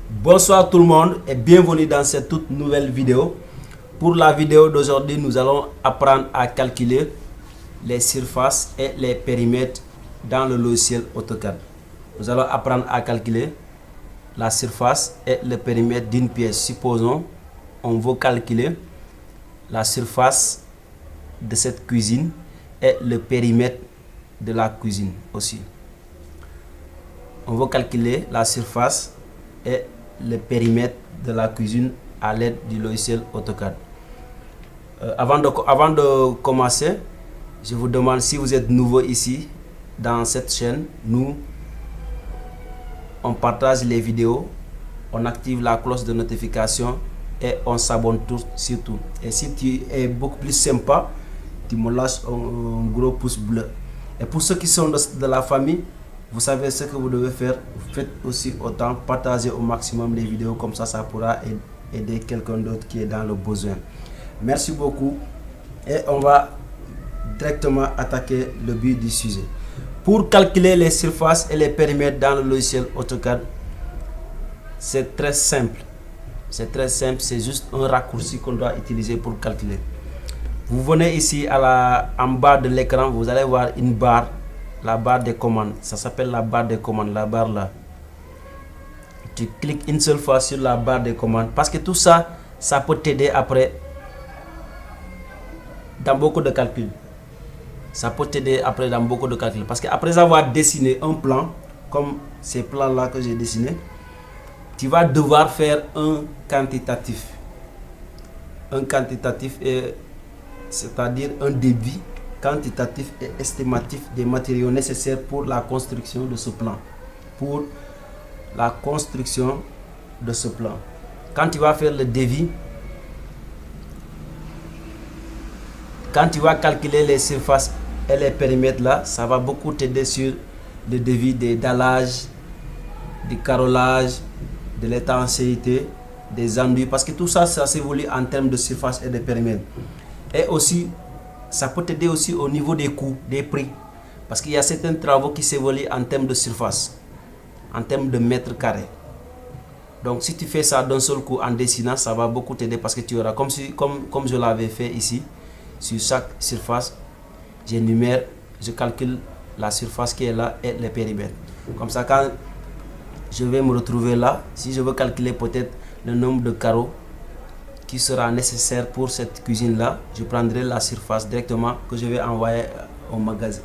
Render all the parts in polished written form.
Bonsoir tout le monde et bienvenue dans cette toute nouvelle vidéo. Pour la vidéo d'aujourd'hui, nous allons apprendre à calculer les surfaces et les périmètres dans le logiciel AutoCAD. Nous allons apprendre à calculer la surface et le périmètre d'une pièce. Supposons on veut calculer la surface de cette cuisine et le périmètre de la cuisine aussi. On veut calculer la surface et le périmètre de la cuisine à l'aide du logiciel AutoCAD. Avant de commencer, je vous demande, si vous êtes nouveau ici dans cette chaîne, on partage les vidéos, on active la cloche de notification et on s'abonne tous surtout. Et si tu es beaucoup plus sympa, tu me lâches un gros pouce bleu. Et pour ceux qui sont de la famille, vous savez ce que vous devez faire. Vous faites aussi autant, partagez au maximum les vidéos, comme ça pourra aider quelqu'un d'autre qui est dans le besoin. Merci beaucoup et on va directement attaquer le but du sujet. Pour calculer les surfaces et les périmètres dans le logiciel AutoCAD, c'est très simple. C'est juste un raccourci qu'on doit utiliser pour calculer. Vous venez ici en bas de l'écran, vous allez voir une barre. La barre des commandes, ça s'appelle la barre des commandes, la barre là. Tu cliques une seule fois sur la barre des commandes parce que tout ça, ça peut t'aider après dans beaucoup de calculs. Ça peut t'aider après dans beaucoup de calculs parce qu'après avoir dessiné un plan, comme ces plans là que j'ai dessiné, tu vas devoir faire un quantitatif. Un quantitatif, c'est-à-dire un débit quantitatif et estimatif des matériaux nécessaires pour la construction de ce plan. Pour la construction de ce plan. Quand tu vas faire le devis, quand tu vas calculer les surfaces et les périmètres là, ça va beaucoup t'aider sur le devis des dallages, du carrelage, de l'étanchéité, des enduits, parce que tout ça, ça s'évolue en termes de surface et de périmètre. Et aussi, ça peut t'aider aussi au niveau des coûts, des prix. Parce qu'il y a certains travaux qui s'évoluent en termes de surface, en termes de mètres carrés. Donc si tu fais ça d'un seul coup en dessinant, ça va beaucoup t'aider parce que tu auras, comme je l'avais fait ici, sur chaque surface, j'énumère, je calcule la surface qui est là et les périmètres. Comme ça, quand je vais me retrouver là, si je veux calculer peut-être le nombre de carreaux qui sera nécessaire pour cette cuisine là, je prendrai la surface directement que je vais envoyer au magasin.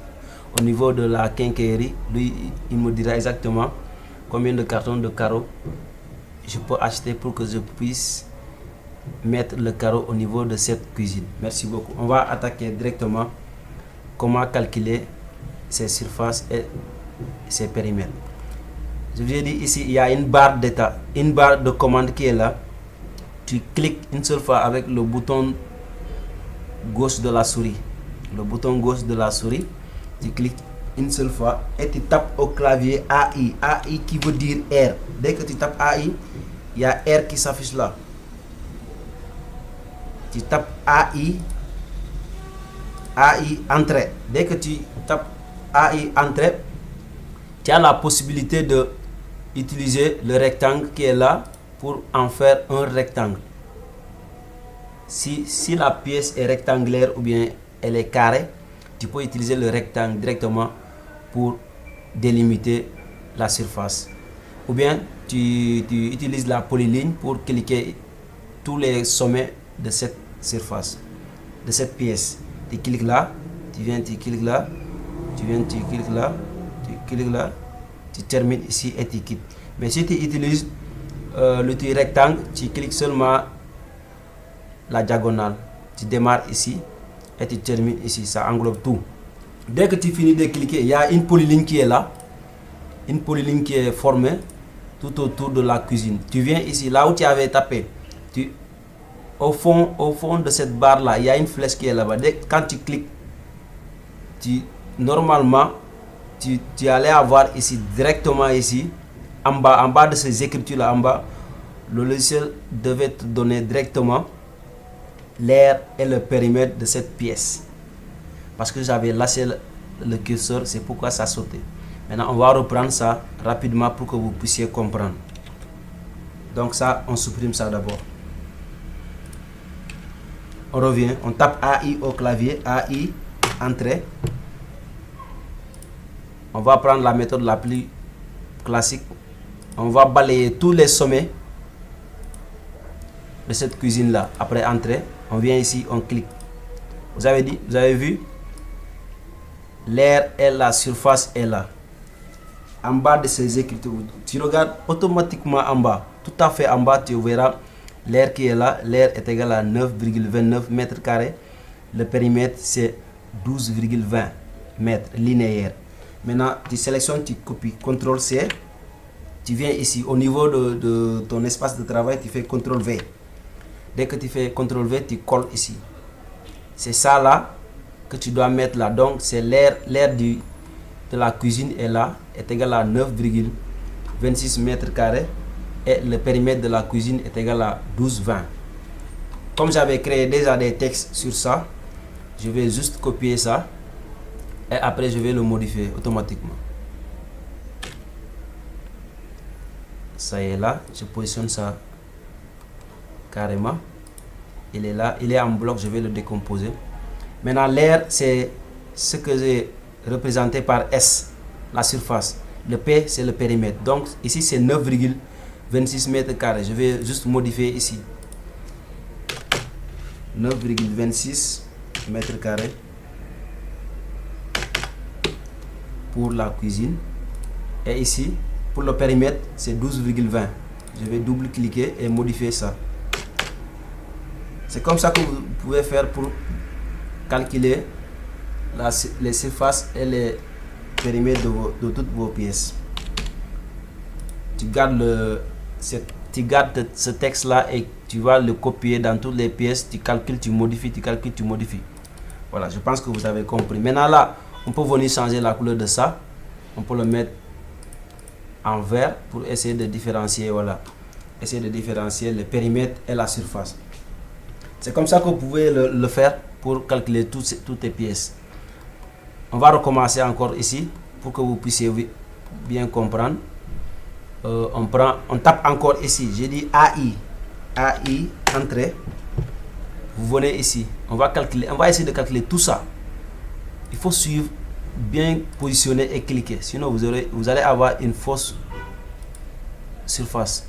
Au niveau de la quincaillerie, lui il me dira exactement combien de cartons de carreaux je peux acheter pour que je puisse mettre le carreau au niveau de cette cuisine. Merci beaucoup. On va attaquer directement comment calculer ces surfaces et ces périmètres. Je vous ai dit ici, il y a une barre d'état, une barre de commande qui est là. Tu cliques une seule fois avec le bouton gauche de la souris. Le bouton gauche de la souris, tu cliques une seule fois et tu tapes au clavier AI. AI qui veut dire R. Dès que tu tapes AI, il y a R qui s'affiche là. Tu tapes AI, AI entrée. Dès que tu tapes AI entrée, tu as la possibilité de utiliser le rectangle qui est là pour en faire un rectangle. Si la pièce est rectangulaire ou bien elle est carrée, tu peux utiliser le rectangle directement pour délimiter la surface. Ou bien tu utilises la polyligne pour cliquer tous les sommets de cette surface, de cette pièce. Tu cliques là, tu viens, tu cliques là, tu viens, tu cliques là, tu cliques là, tu termines ici et tu quittes. Mais si tu utilises l'outil rectangle, tu cliques seulement la diagonale. Tu démarres ici et tu termines ici. Ça englobe tout. Dès que tu finis de cliquer, il y a une polyligne qui est là. Une polyligne qui est formée tout autour de la cuisine. Tu viens ici, là où tu avais tapé. Au fond de cette barre là, il y a une flèche qui est là-bas. Quand tu cliques, normalement, tu allais avoir ici, directement ici, en bas de ces écritures là, en bas, le logiciel devait te donner directement l'aire et le périmètre de cette pièce. Parce que j'avais lâché le curseur, c'est pourquoi ça sautait. Maintenant, on va reprendre ça rapidement pour que vous puissiez comprendre. Donc ça, on supprime ça d'abord. On revient, on tape AI au clavier, AI, entrée. On va prendre la méthode la plus classique. On va balayer tous les sommets de cette cuisine là. Après entrée, on vient ici, on clique. Vous avez vu, l'air est là, surface est là. En bas de ces écritures, tu regardes automatiquement en bas, tout à fait en bas, tu verras l'air qui est là. L'air est égal à 9,29 mètres carrés. Le périmètre, c'est 12,20 mètres linéaires. Maintenant, tu sélectionnes, tu copies, CTRL-C. Tu viens ici, au niveau de ton espace de travail, tu fais CTRL-V. Dès que tu fais CTRL-V, tu colles ici. C'est ça là que tu dois mettre là. Donc, c'est l'air de la cuisine est là, est égal à 9,26 mètres carrés. Et le périmètre de la cuisine est égal à 12,20. Comme j'avais créé déjà des textes sur ça, je vais juste copier ça. Et après, je vais le modifier automatiquement. Ça y est là, je positionne ça carrément. Il est là, il est en bloc, je vais le décomposer. Maintenant, l'air, c'est ce que j'ai représenté par S, la surface. Le P, c'est le périmètre. Donc, ici, c'est 9,26 mètres carrés. Je vais juste modifier ici. 9,26 mètres carrés pour la cuisine. Et ici, pour le périmètre, c'est 12,20. Je vais double-cliquer et modifier ça. C'est comme ça que vous pouvez faire pour calculer les surfaces et les périmètres de toutes vos pièces. Tu gardes ce texte-là et tu vas le copier dans toutes les pièces. Tu calcules, tu modifies, tu calcules, tu modifies. Voilà, je pense que vous avez compris. Maintenant là, on peut venir changer la couleur de ça. On peut le mettre en vert pour essayer de différencier, voilà. Essayer de différencier le périmètre et la surface. C'est comme ça que vous pouvez le faire pour calculer toutes les pièces. On va recommencer encore ici pour que vous puissiez bien comprendre. On tape encore ici. J'ai dit AI, entrée. Vous venez ici. On va essayer de calculer tout ça. Il faut suivre, bien positionner et cliquer. Sinon, vous allez avoir une fausse surface.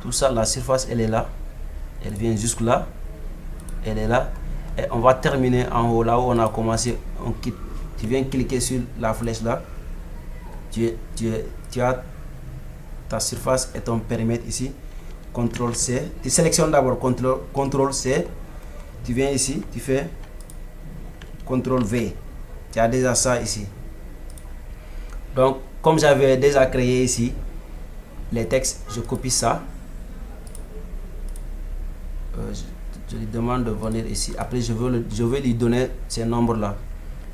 Tout ça, la surface, elle est là. Elle vient jusque là. Elle est là. Et on va terminer en haut, là où on a commencé. On quitte. Tu viens cliquer sur la flèche là. Tu as ta surface et ton périmètre ici. CTRL-C. Tu sélectionnes d'abord CTRL-C. Tu viens ici. Tu fais CTRL-V. Tu as déjà ça ici. Donc, comme j'avais déjà créé ici les textes, je copie ça. Je lui demande de venir ici. Après, je vais lui donner ces nombres-là.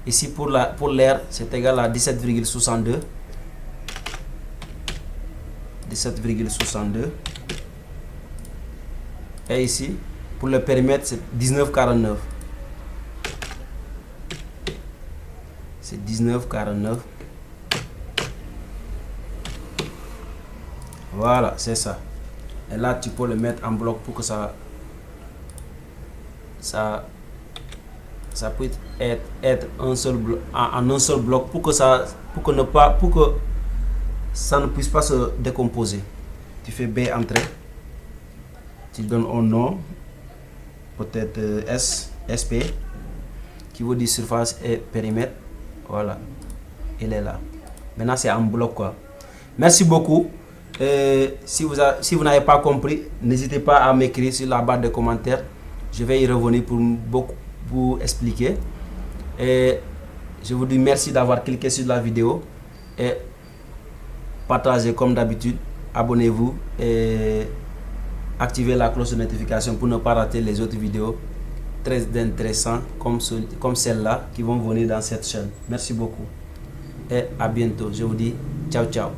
Ici, pour l'air, c'est égal à 17,62. 17,62. Et ici, pour le périmètre, c'est 19,49. C'est 19,49. Voilà, c'est ça. Et là, tu peux le mettre en bloc pour que ça peut être un seul bloc, en un seul bloc pour que ça ne puisse pas se décomposer. Tu fais B entrée. Tu donnes un nom, peut-être SP, qui veut dire surface et périmètre. Voilà, il est là. Maintenant, c'est en bloc quoi. Merci beaucoup. Si vous n'avez pas compris, n'hésitez pas à m'écrire sur la barre de commentaires. Je vais y revenir pour vous expliquer. Et je vous dis merci d'avoir cliqué sur la vidéo et partagez comme d'habitude. Abonnez-vous et activez la cloche de notification pour ne pas rater les autres vidéos très intéressantes comme celle-là qui vont venir dans cette chaîne. Merci beaucoup et à bientôt. Je vous dis ciao ciao.